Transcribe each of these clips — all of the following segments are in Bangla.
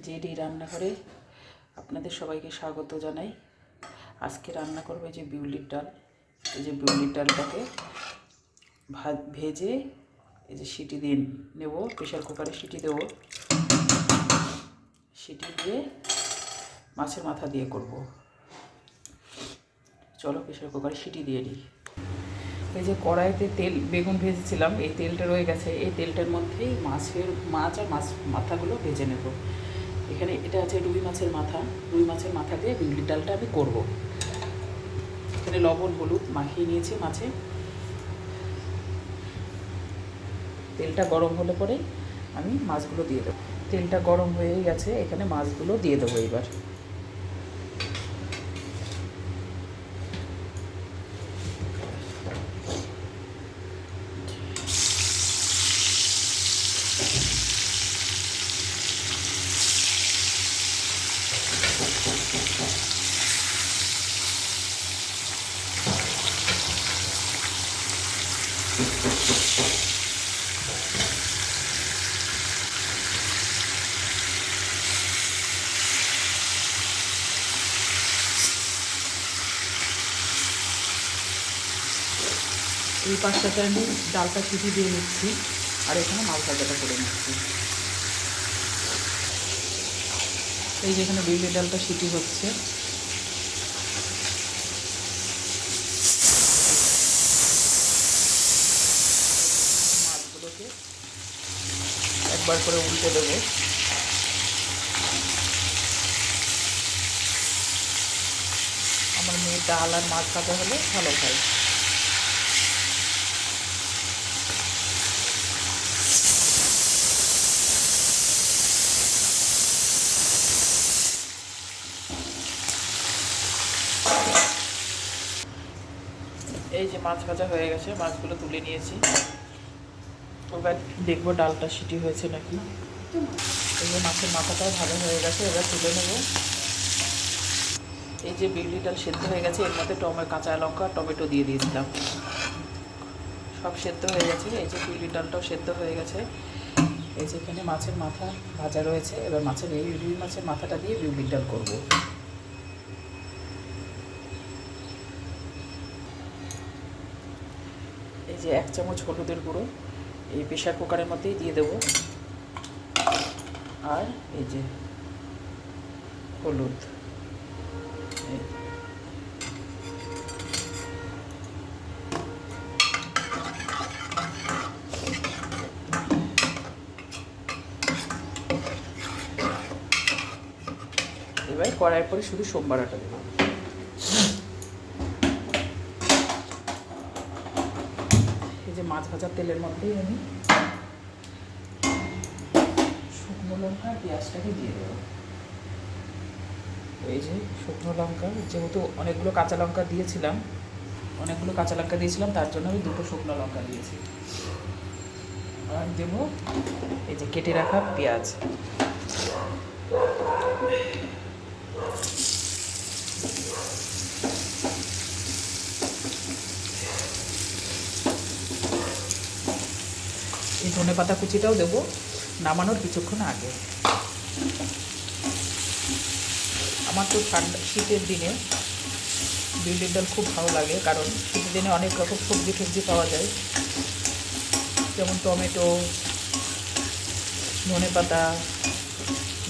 জেডি রান্নাঘরে আপনাদের সবাইকে স্বাগত জানাই। আজকে রান্না করবো যে বিউলির ডাল। এই যে বিউলির ডালটাকে ভেজে এই যে সিটি দিয়ে নেব, প্রেশার কুকারে সিটি দেবো। সিটি দিয়ে মাছের মাথা দিয়ে করব। চলো প্রেশার কুকারে সিটি দিয়ে দিই। এই যে কড়াইতে বেগুন ভেজেছিলাম, এই তেলটা রয়ে গেছে। এই তেলটার মধ্যেই মাছ আর মাছ মাথাগুলো ভেজে নেব। এখানে এটা আছে রুই মাছের মাথা। রুই মাছের মাথা দিয়ে বিউলির ডালটা আমি করব। এখানে লবণ হলুদ মাখিয়ে নিয়েছি মাছে। তেলটা গরম হলে পরেই আমি মাছগুলো দিয়ে দেবো। তেলটা গরম হয়ে গেছে, এখানে মাছগুলো দিয়ে দেবো এবার। এই পাশটাতে আমি ডালটা সিটি দিয়ে নিচ্ছি, আর এখানে মাছ ভাজাটা করে নিচ্ছি। এই যেখানে বিউলির ডালটা সিটি হচ্ছে, মাছগুলোকে একবার করে উল্টে দেবো। আমার মেয়ে ডাল আর মাছ ভাজা হলে ভালো খায়। এই যে মাছ ভাজা হয়ে গেছে, মাছগুলো তুলে নিয়েছি। এবার দেখবো ডালটা সিটি হয়েছে নাকি। এই যে মাছের মাথাটাও ভালো হয়ে গেছে, এবার তুলে নেব। এই যে বিউলি ডাল সেদ্ধ হয়ে গেছে, এর মধ্যে কাঁচা লঙ্কা টমেটো দিয়ে দিয়েছিলাম, সব সেদ্ধ হয়ে গেছে। এই যে বিউলি ডালটাও সেদ্ধ হয়ে গেছে। এই যে এখানে মাছের মাথা ভাজা রয়েছে, এবার রুই মাছের মাথাটা দিয়ে বিউলির ডাল করবো। এই যে 1 চামচ হলুদের গুঁড়ো এই প্রেশার কুকারের মধ্যেই দিয়ে দেবো। আর এই যে হলুদ, এবার কড়াইয়ের পরে শুধু সোমবারাটা দেবো। এই যে মাছ ভাজার তেলের মধ্যেই আমি শুকনো লঙ্কা আর পেঁয়াজটাকে দিয়ে দেবো। এই যে শুকনো লঙ্কা, যেহেতু অনেকগুলো কাঁচা লঙ্কা দিয়েছিলাম তার জন্য আমি 2টো শুকনো লঙ্কা দিয়েছি। আর দেবো এই যে কেটে রাখা পেঁয়াজ। এই ধনেপাতা কুচিটাও দেবো নামানোর কিছুক্ষণ আগে। আমার তো শীতের দিনে বিউলির ডাল খুব ভালো লাগে, কারণ শীতের দিনে অনেক রকম সবজি পাওয়া যায়, যেমন টমেটো,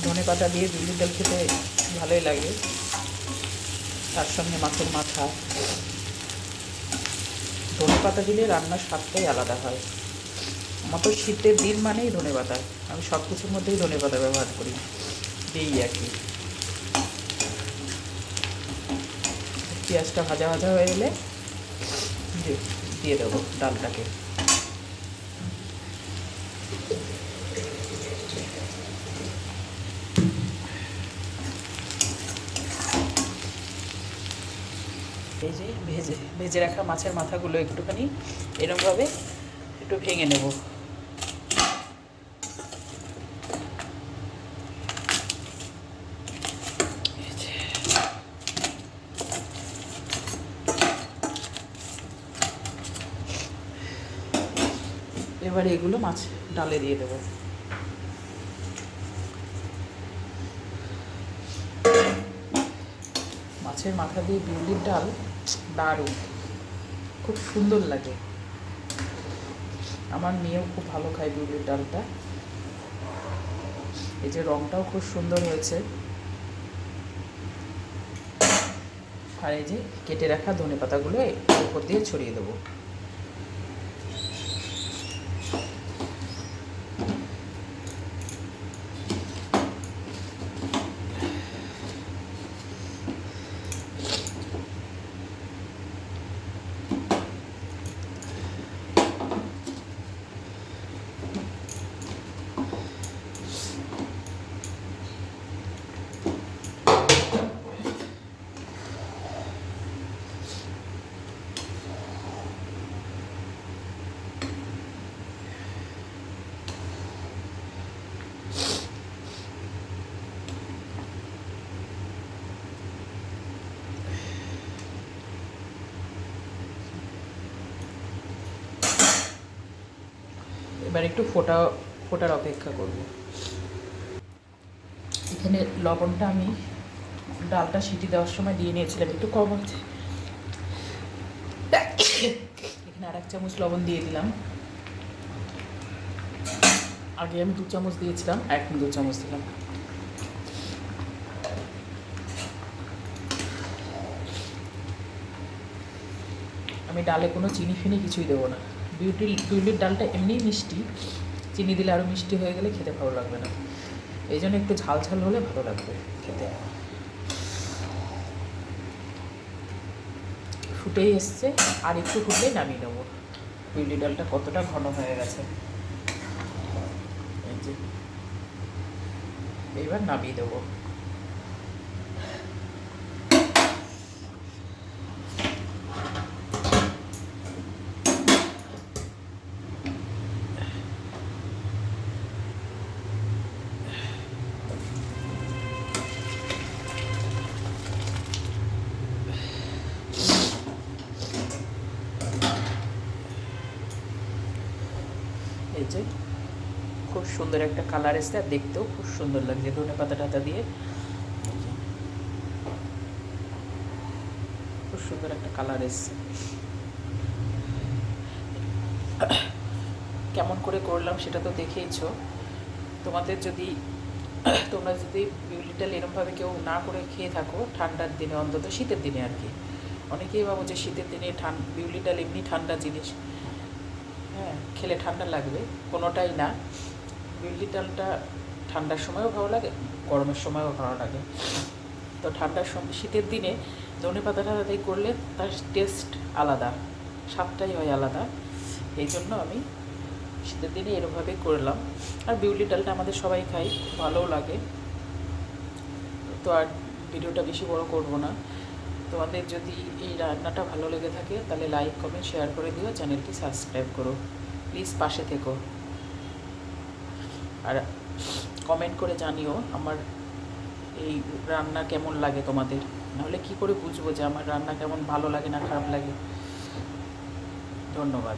ধনেপাতা দিয়ে বিউলির ডাল খেতে ভালোই লাগে। তার সঙ্গে মাছের মাথা, ধনেপাতা দিলে রান্নার স্বাদটাই আলাদা হয়। আমার তো শীতের দিন মানেই ধনেপাতা, আমি সব কিছুর মধ্যেই ধনেপাতা ব্যবহার করি, এই আর কি। পেঁয়াজটা ভাজা হয়ে গেলে দিয়ে দেবো ডালটাকে। এই যে ভেজে রাখা মাছের মাথাগুলো একটুখানি এরকমভাবে একটু ভেঙে নেব। এবারে এগুলো মাছ ডালে দিয়ে দেবো। মাছের মাথা দিয়ে বিউলির ডাল দারুণ, খুব সুন্দর লাগে। আমার মেয়েও খুব ভালো খায় বিউলির ডালটা। এই যে রঙটাও খুব সুন্দর হয়েছে। আর এই যে কেটে রাখা ধনেপাতাগুলো উপর দিয়ে ছড়িয়ে দেবো। এবার একটু ফোটার অপেক্ষা করব। এখানে লবণটা আমি ডালটা সিটি দেওয়ার সময় দিয়ে নিয়েছিলাম, একটু কম আছে। এখানে আর 1 চামচ লবণ দিয়ে দিলাম। আগে আমি 2 চামচ দিয়েছিলাম, এখন 2 চামচ দিলাম। আমি ডালে কোনো চিনি ফিনি কিছুই দেবো না। বিউলির ডালটা এমনিই মিষ্টি, চিনি দিলে আরও মিষ্টি হয়ে গেলে খেতে ভালো লাগবে না। এই জন্য একটু ঝাল ঝাল হলে ভালো লাগবে খেতে। ফুটেই এসছে, আর একটু ফুটলেই নামিয়ে নেবো। বিউলি ডালটা কতটা ঘন হয়ে গেছে, এই যে এইবার নামিয়ে দেবো। এই যে খুব সুন্দর একটা কালার এসছে, আর দেখতেও খুব সুন্দর লাগছে ধনেপাতা টাতা দিয়ে। খুব সুন্দর একটা কালার এসছে। কেমন করে করলাম সেটা তো দেখেইছো। তোমরা যদি বিউলি ডাল এরমভাবে কেউ না করে খেয়ে থাকো ঠান্ডার দিনে, অন্তত শীতের দিনে আর কি। অনেকেই ভাবো যে শীতের দিনে বিউলি ডাল এমনি ঠান্ডা জিনিস, হ্যাঁ খেলে ঠান্ডা লাগবে, কোনোটাই না। বিউলি ডালটা ঠান্ডার সময়ও ভালো লাগে, গরমের সময়ও ভালো লাগে। তো শীতের দিনে ধনেপাতাটা দিয়ে করলে তার টেস্ট আলাদা, স্বাদটাই হয় আলাদা। এই জন্য আমি শীতের দিনে এরকমভাবেই করলাম। আর বিউলি ডালটা আমাদের সবাই খাই, ভালোও লাগে। তো আর ভিডিওটা বেশি বড় করব না। তোমাদের যদি এই রান্নাটা ভালো লেগে থাকে তাহলে লাইক কমেন্ট শেয়ার করে দিও, চ্যানেলটি সাবস্ক্রাইব করো, প্লিজ পাশে থেকো। আর কমেন্ট করে জানিও আমার এই রান্না কেমন লাগে তোমাদের, নাহলে কী করে বুঝবো যে আমার রান্না কেমন ভালো লাগে না খারাপ লাগে। ধন্যবাদ।